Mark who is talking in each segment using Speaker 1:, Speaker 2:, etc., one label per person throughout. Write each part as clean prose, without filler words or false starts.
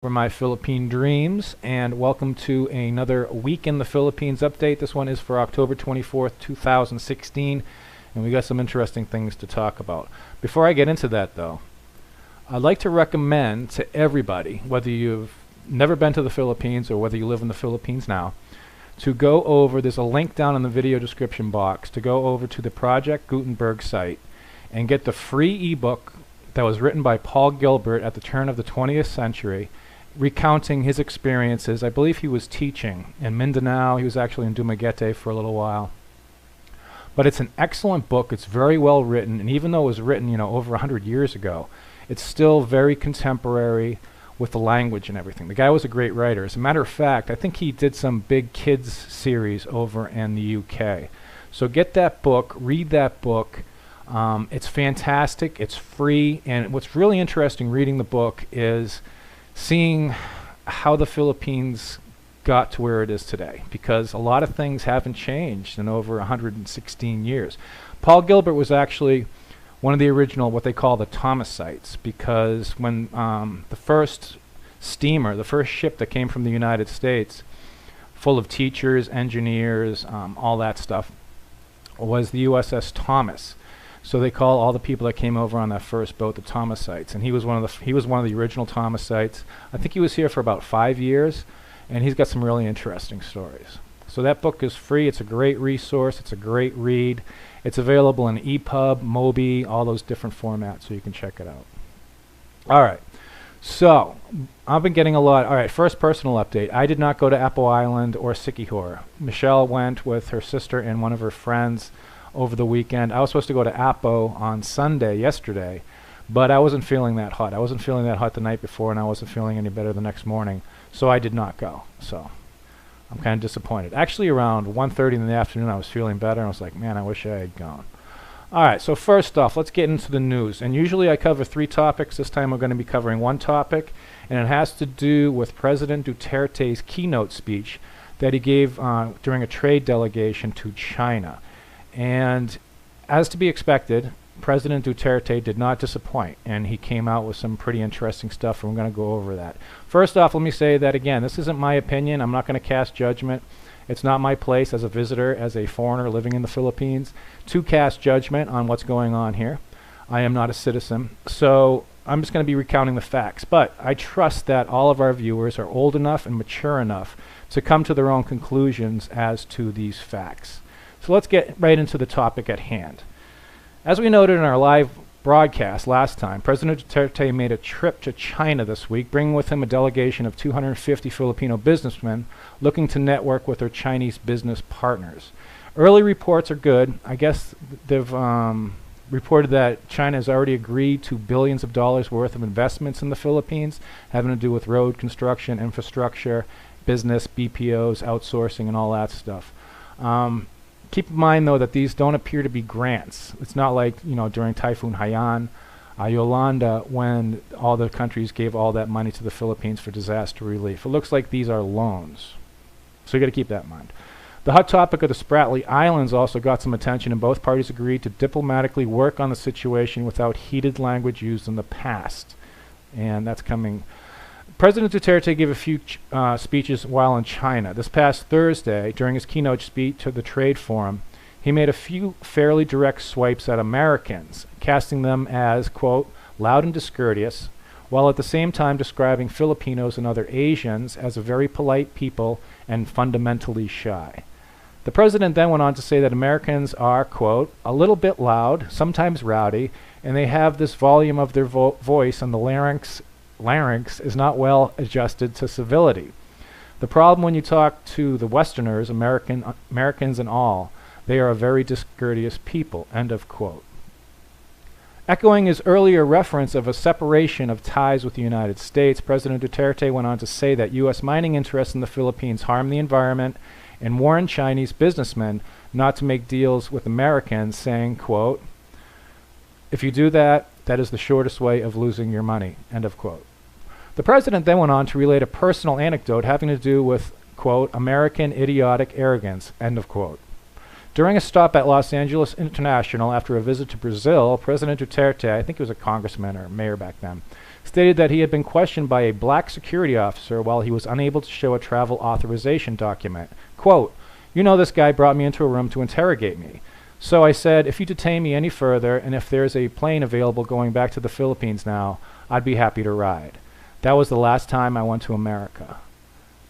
Speaker 1: For my Philippine dreams, and welcome to another week in the Philippines update. This one is for October 24th, 2016, and we got some interesting things to talk about. Before I get into that though, I'd like to recommend to everybody, whether you've never been to the Philippines or whether you live in the Philippines now, to go over, there's a link down in the video description box, to go over to the Project Gutenberg site and get the free ebook that was written by Paul Gilbert at the turn of the 20th century, recounting his experiences. I believe he was teaching in Mindanao. He was actually in Dumaguete for a little while. But it's an excellent book. It's very well written, and even though it was written, over 100 years ago, it's still very contemporary with the language and everything. The guy was a great writer. As a matter of fact, I think he did some big kids series over in the UK. So get that book, read that book. It's fantastic. It's free, and what's really interesting reading the book is seeing how the Philippines got to where it is today, because a lot of things haven't changed in over 116 years. Paul Gilbert was actually one of the original, what they call the Thomasites, because when the first steamer, the first ship that came from the United States, full of teachers, engineers, all that stuff, was the USS Thomas. So they call all the people that came over on that first boat the Thomasites, and he was one of the original Thomasites. I think he was here for about 5 years, and he's got some really interesting stories. So that book is free. It's a great resource. It's a great read. It's available in EPUB, Mobi, all those different formats, so you can check it out. All right. So I've been getting a lot. All right, first personal update. I did not go to Apple Island or Siquijor. Michelle went with her sister and one of her friends over the weekend. I was supposed to go to Apo on Sunday, yesterday, but I wasn't feeling that hot. I wasn't feeling that hot the night before, and I wasn't feeling any better the next morning, so I did not go. So I'm kind of disappointed. Actually, around 1:30 in the afternoon, I was feeling better, and I was like, man, I wish I had gone. All right, so first off, let's get into the news. And usually I cover 3 topics. This time we're going to be covering 1 topic, and it has to do with President Duterte's keynote speech that he gave during a trade delegation to China. And as to be expected, President Duterte did not disappoint, and he came out with some pretty interesting stuff, and we're going to go over that. First off, let me say that again, this isn't my opinion. I'm not going to cast judgment. It's not my place as a visitor, as a foreigner living in the Philippines, to cast judgment on what's going on here. I am not a citizen, so I'm just going to be recounting the facts. But I trust that all of our viewers are old enough and mature enough to come to their own conclusions as to these facts. So let's get right into the topic at hand. As we noted in our live broadcast last time, President Duterte made a trip to China this week, bringing with him a delegation of 250 Filipino businessmen looking to network with their Chinese business partners. Early reports are good. I guess they've reported that China has already agreed to billions of dollars worth of investments in the Philippines, having to do with road construction, infrastructure, business, BPOs, outsourcing, and all that stuff. Keep in mind, though, that these don't appear to be grants. It's not like, during Typhoon Haiyan, Yolanda, when all the countries gave all that money to the Philippines for disaster relief. It looks like these are loans. So you got to keep that in mind. The hot topic of the Spratly Islands also got some attention, and both parties agreed to diplomatically work on the situation without heated language used in the past. And that's coming. President Duterte gave a few speeches while in China. This past Thursday, during his keynote speech to the Trade Forum, he made a few fairly direct swipes at Americans, casting them as, quote, loud and discourteous, while at the same time describing Filipinos and other Asians as a very polite people and fundamentally shy. The president then went on to say that Americans are, quote, a little bit loud, sometimes rowdy, and they have this volume of their voice and the larynx is not well adjusted to civility. The problem when you talk to the Westerners, Americans and all, they are a very discourteous people, end of quote. Echoing his earlier reference of a separation of ties with the United States, President Duterte went on to say that U.S. mining interests in the Philippines harm the environment and warned Chinese businessmen not to make deals with Americans, saying, quote, if you do that, that is the shortest way of losing your money, end of quote. The president then went on to relate a personal anecdote having to do with, quote, American idiotic arrogance, end of quote. During a stop at Los Angeles International after a visit to Brazil, President Duterte, I think he was a congressman or mayor back then, stated that he had been questioned by a black security officer while he was unable to show a travel authorization document. Quote, "You know, this guy brought me into a room to interrogate me. So I said, if you detain me any further, and if there's a plane available going back to the Philippines now, I'd be happy to ride. That was the last time I went to America."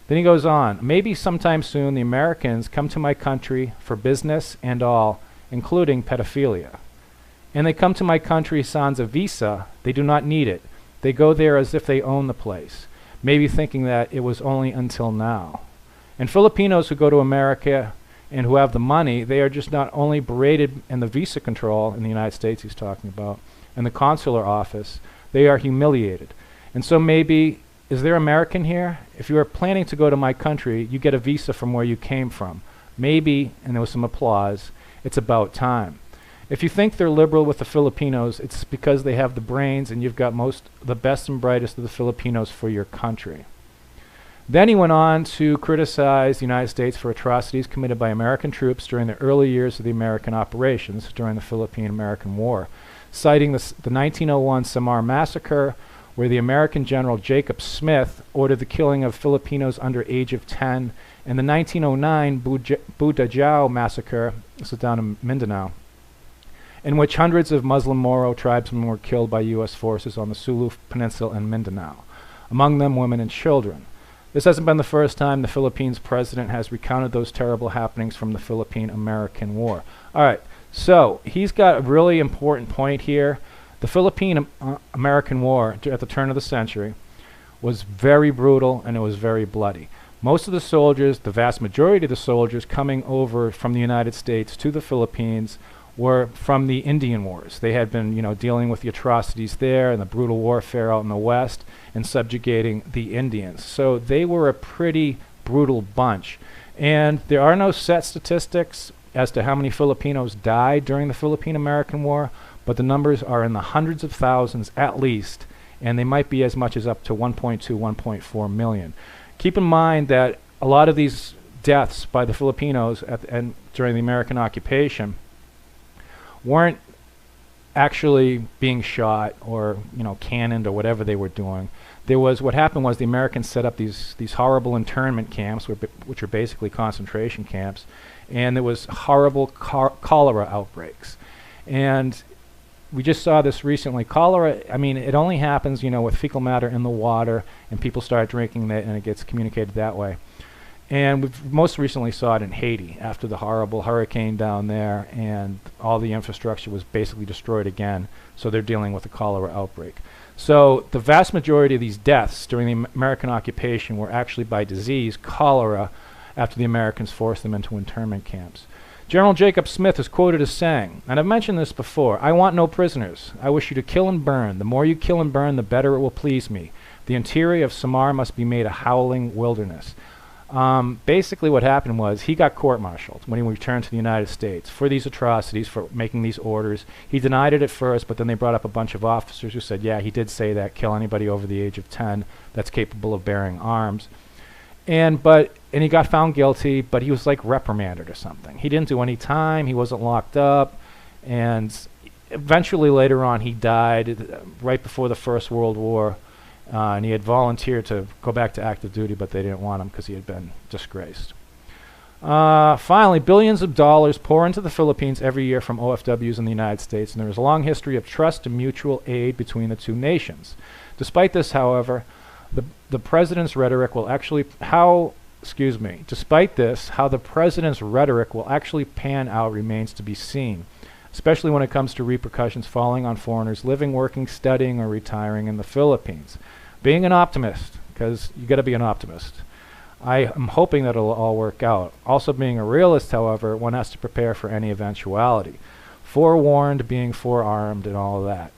Speaker 1: Then he goes on, "Maybe sometime soon the Americans come to my country for business and all, including pedophilia. And they come to my country sans a visa. They do not need it. They go there as if they own the place, maybe thinking that it was only until now. And Filipinos who go to America and who have the money, they are just not only berated in the visa control in the United States he's talking about, and the consular office, they are humiliated. And so maybe, is there American here? If you are planning to go to my country, you get a visa from where you came from. Maybe," and there was some applause, "it's about time. If you think they're liberal with the Filipinos, it's because they have the brains and you've got the best and brightest of the Filipinos for your country." Then he went on to criticize the United States for atrocities committed by American troops during the early years of the American operations during the Philippine-American War, citing the 1901 Samar Massacre, where the American General Jacob Smith ordered the killing of Filipinos under age of 10, and the 1909 Budajao Massacre, this is down in Mindanao, in which hundreds of Muslim Moro tribesmen were killed by U.S. forces on the Sulu Peninsula and Mindanao, among them women and children. This hasn't been the first time the Philippines president has recounted those terrible happenings from the Philippine-American War. All right, so he's got a really important point here. The Philippine-American War at the turn of the century was very brutal and it was very bloody. Most of the soldiers, the vast majority of the soldiers coming over from the United States to the Philippines were from the Indian Wars. They had been, dealing with the atrocities there and the brutal warfare out in the West and subjugating the Indians. So they were a pretty brutal bunch. And there are no set statistics as to how many Filipinos died during the Philippine-American War, but the numbers are in the hundreds of thousands at least, and they might be as much as up to 1.2, 1.4 million. Keep in mind that a lot of these deaths by the Filipinos during the American occupation weren't actually being shot or cannoned or whatever they were doing. What happened was the Americans set up these horrible internment camps, which are basically concentration camps, and there was horrible cholera outbreaks. And we just saw this recently. Cholera, it only happens, with fecal matter in the water, and people start drinking that, and it gets communicated that way. And we've most recently saw it in Haiti after the horrible hurricane down there, and all the infrastructure was basically destroyed again, so they're dealing with a cholera outbreak. So the vast majority of these deaths during the American occupation were actually by disease, cholera, after the Americans forced them into internment camps. General Jacob Smith is quoted as saying, and I've mentioned this before, "I want no prisoners. I wish you to kill and burn. The more you kill and burn, the better it will please me. The interior of Samar must be made a howling wilderness." Basically what happened was he got court-martialed when he returned to the United States for these atrocities, for making these orders. He denied it at first, but then they brought up a bunch of officers who said, yeah, he did say that, kill anybody over the age of 10 that's capable of bearing arms. And he got found guilty, but he was like reprimanded or something. He didn't do any time, he wasn't locked up, and eventually later on he died right before the First World War. And he had volunteered to go back to active duty, but they didn't want him because he had been disgraced. Finally, billions of dollars pour into the Philippines every year from OFWs in the United States, and there is a long history of trust and mutual aid between the two nations. Despite this, however, the president's rhetoric will actually how the president's rhetoric will actually pan out remains to be seen, especially when it comes to repercussions falling on foreigners living, working, studying, or retiring in the Philippines. Being an optimist, because you got to be an optimist, I am hoping that it'll all work out. Also being a realist, however, one has to prepare for any eventuality. Forewarned, being forearmed, and all of that.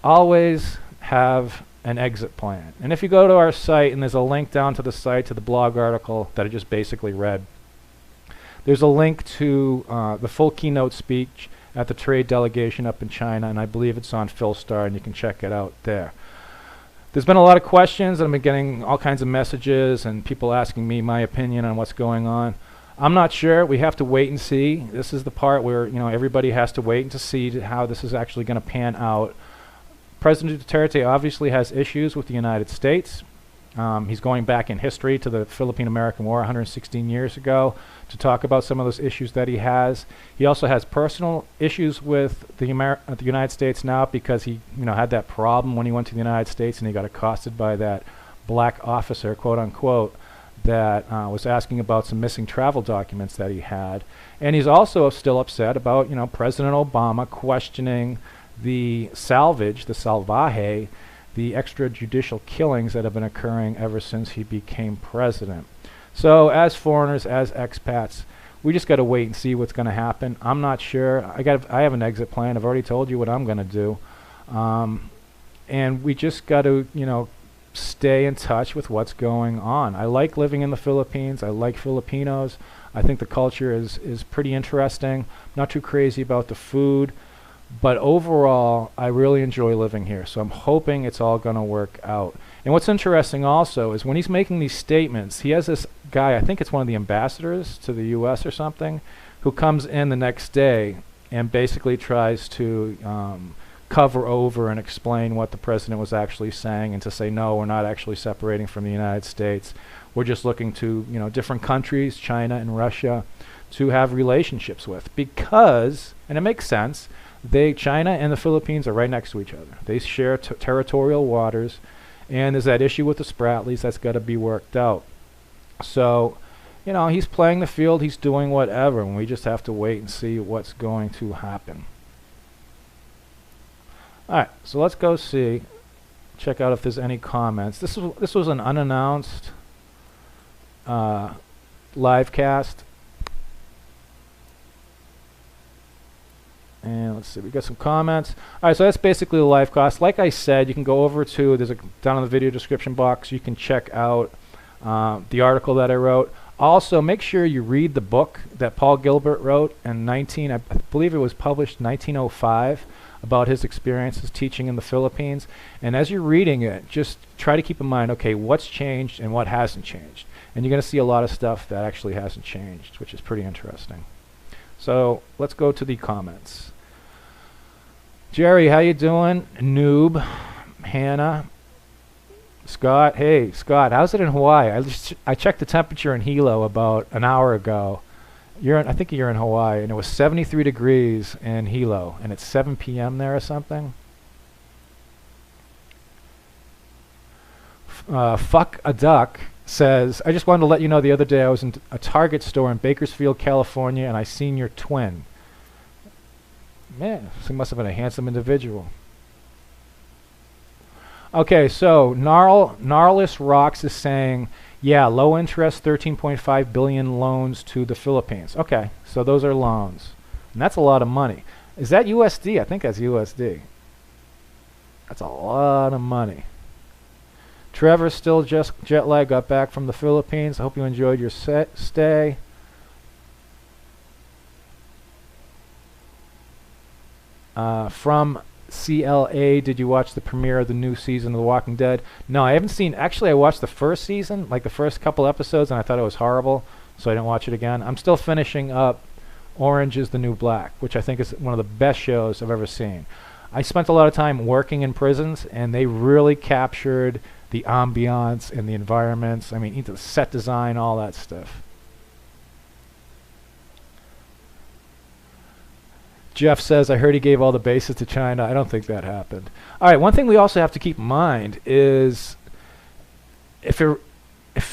Speaker 1: Always have an exit plan. And if you go to our site, and there's a link down to the site, to the blog article that I just basically read, there's a link to the full keynote speech at the trade delegation up in China, and I believe it's on Philstar, and you can check it out there. There's been a lot of questions, and I've been getting all kinds of messages and people asking me my opinion on what's going on. I'm not sure. We have to wait and see. This is the part where everybody has to wait to see how this is actually going to pan out. President Duterte obviously has issues with the United States. He's going back in history to the Philippine-American War 116 years ago to talk about some of those issues that he has. He also has personal issues with the United States now because he had that problem when he went to the United States and he got accosted by that black officer, quote unquote, that was asking about some missing travel documents that he had. And he's also still upset about President Obama questioning the salvage, the salvaje, the extrajudicial killings that have been occurring ever since he became president. So as foreigners, as expats, we just got to wait and see what's going to happen. I'm not sure. I have an exit plan. I've already told you what I'm going to do. And we just got to, stay in touch with what's going on. I like living in the Philippines. I like Filipinos. I think the culture is pretty interesting. Not too crazy about the food. But overall, I really enjoy living here. So I'm hoping it's all going to work out. And what's interesting also is when he's making these statements, he has this guy, I think it's one of the ambassadors to the U.S. or something, who comes in the next day and basically tries to cover over and explain what the president was actually saying and to say, no, we're not actually separating from the United States. We're just looking to, different countries, China and Russia, to have relationships with. Because, and it makes sense, China and the Philippines are right next to each other. They share territorial waters, and there's that issue with the Spratlys that's got to be worked out. So, he's playing the field, he's doing whatever, and we just have to wait and see what's going to happen. All right, so let's go check out if there's any comments. This was an unannounced live cast. And let's see, we got some comments. All right, so that's basically the live cast. Like I said, you can go over to, down in the video description box, you can check out the article that I wrote. Also, make sure you read the book that Paul Gilbert wrote in I believe it was published 1905, about his experiences teaching in the Philippines. And as you're reading it, just try to keep in mind, okay, what's changed and what hasn't changed. And you're going to see a lot of stuff that actually hasn't changed, which is pretty interesting. So let's go to the comments. Jerry, how you doing? Noob, Hannah, Scott. Hey, Scott, how's it in Hawaii? I checked the temperature in Hilo about an hour ago. I think you're in Hawaii, and it was 73 degrees in Hilo, and it's 7 p.m. there or something. Fuck a Duck says, I just wanted to let you know the other day I was in a Target store in Bakersfield, California, and I seen your twin. Man, he must have been a handsome individual. Okay, so Gnarless Rocks is saying, yeah, low interest, 13.5 billion loans to the Philippines. Okay, so those are loans. And that's a lot of money. Is that USD? I think that's USD. That's a lot of money. Trevor still just jet lag, got back from the Philippines. I hope you enjoyed your stay. From CLA, did you watch the premiere of the new season of The Walking Dead? No, I haven't seen. Actually, I watched the first season, like the first couple episodes, and I thought it was horrible, so I didn't watch it again. I'm still finishing up Orange is the New Black, which I think is one of the best shows I've ever seen. I spent a lot of time working in prisons, and they really captured the ambiance and the environments. I mean, the set design, all that stuff. Jeff says, I heard he gave all the bases to China. I don't think that happened. All right, one thing we also have to keep in mind is if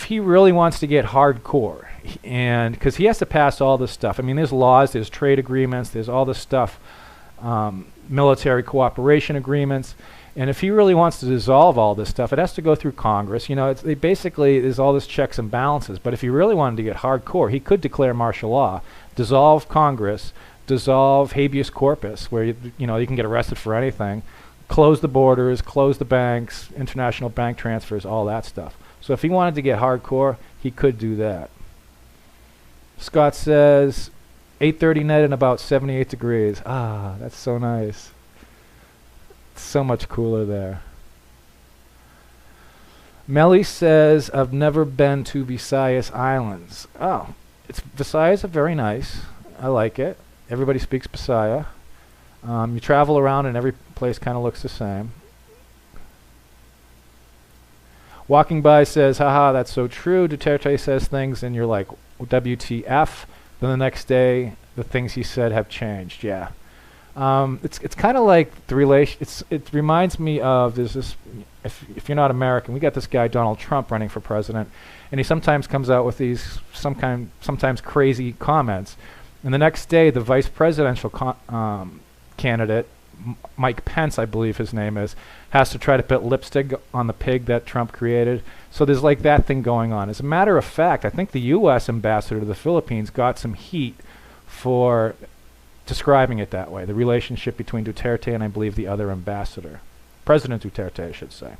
Speaker 1: he really wants to get hardcore, and because he has to pass all this stuff. I mean, there's laws, there's trade agreements, there's all this stuff, military cooperation agreements. And if he really wants to dissolve all this stuff, it has to go through Congress. Basically, there's all this checks and balances. But if he really wanted to get hardcore, he could declare martial law, dissolve Congress, dissolve habeas corpus, where you can get arrested for anything, close the borders, close the banks, international bank transfers, all that stuff. So if he wanted to get hardcore, he could do that. Scott says 8:30 net and about 78 degrees. Ah, that's so nice. It's so much cooler there. Melly says, I've never been to Visayas Islands. Oh, Visayas are very nice. I like it. Everybody speaks Bisaya. You travel around and every place kind of looks the same. Walking By says, haha, that's so true. Duterte says things and you're like, WTF. Then the next day, the things he said have changed. Yeah. It's kind of like the relation. It reminds me of there's this. If you're not American, we got this guy Donald Trump running for president, and he sometimes comes out with these sometimes crazy comments, and the next day the vice presidential candidate, Mike Pence, I believe his name is, has to try to put lipstick on the pig that Trump created. So there's like that thing going on. As a matter of fact, I think the U.S. ambassador to the Philippines got some heat for describing it that way, the relationship between Duterte and I believe the other ambassador. President Duterte, I should say.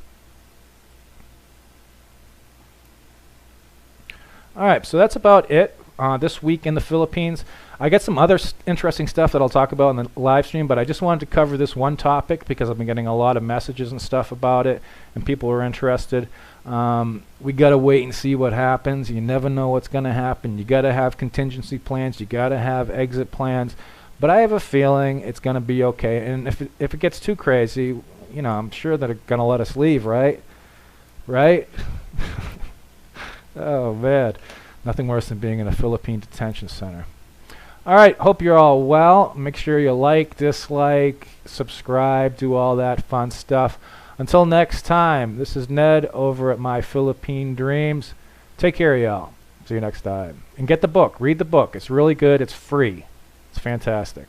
Speaker 1: All right, so that's about it this week in the Philippines. I got some other interesting stuff that I'll talk about in the live stream, but I just wanted to cover this one topic because I've been getting a lot of messages and stuff about it, and people are interested. We got to wait and see what happens. You never know what's going to happen. You got to have contingency plans. You got to have exit plans. But I have a feeling it's going to be okay. And if it gets too crazy, you know, I'm sure they're going to let us leave, right? Right? Oh, man. Nothing worse than being in a Philippine detention center. All right. Hope you're all well. Make sure you like, dislike, subscribe, do all that fun stuff. Until next time, this is Ned over at My Philippine Dreams. Take care, y'all. See you next time. And get the book. Read the book. It's really good. It's free. It's fantastic.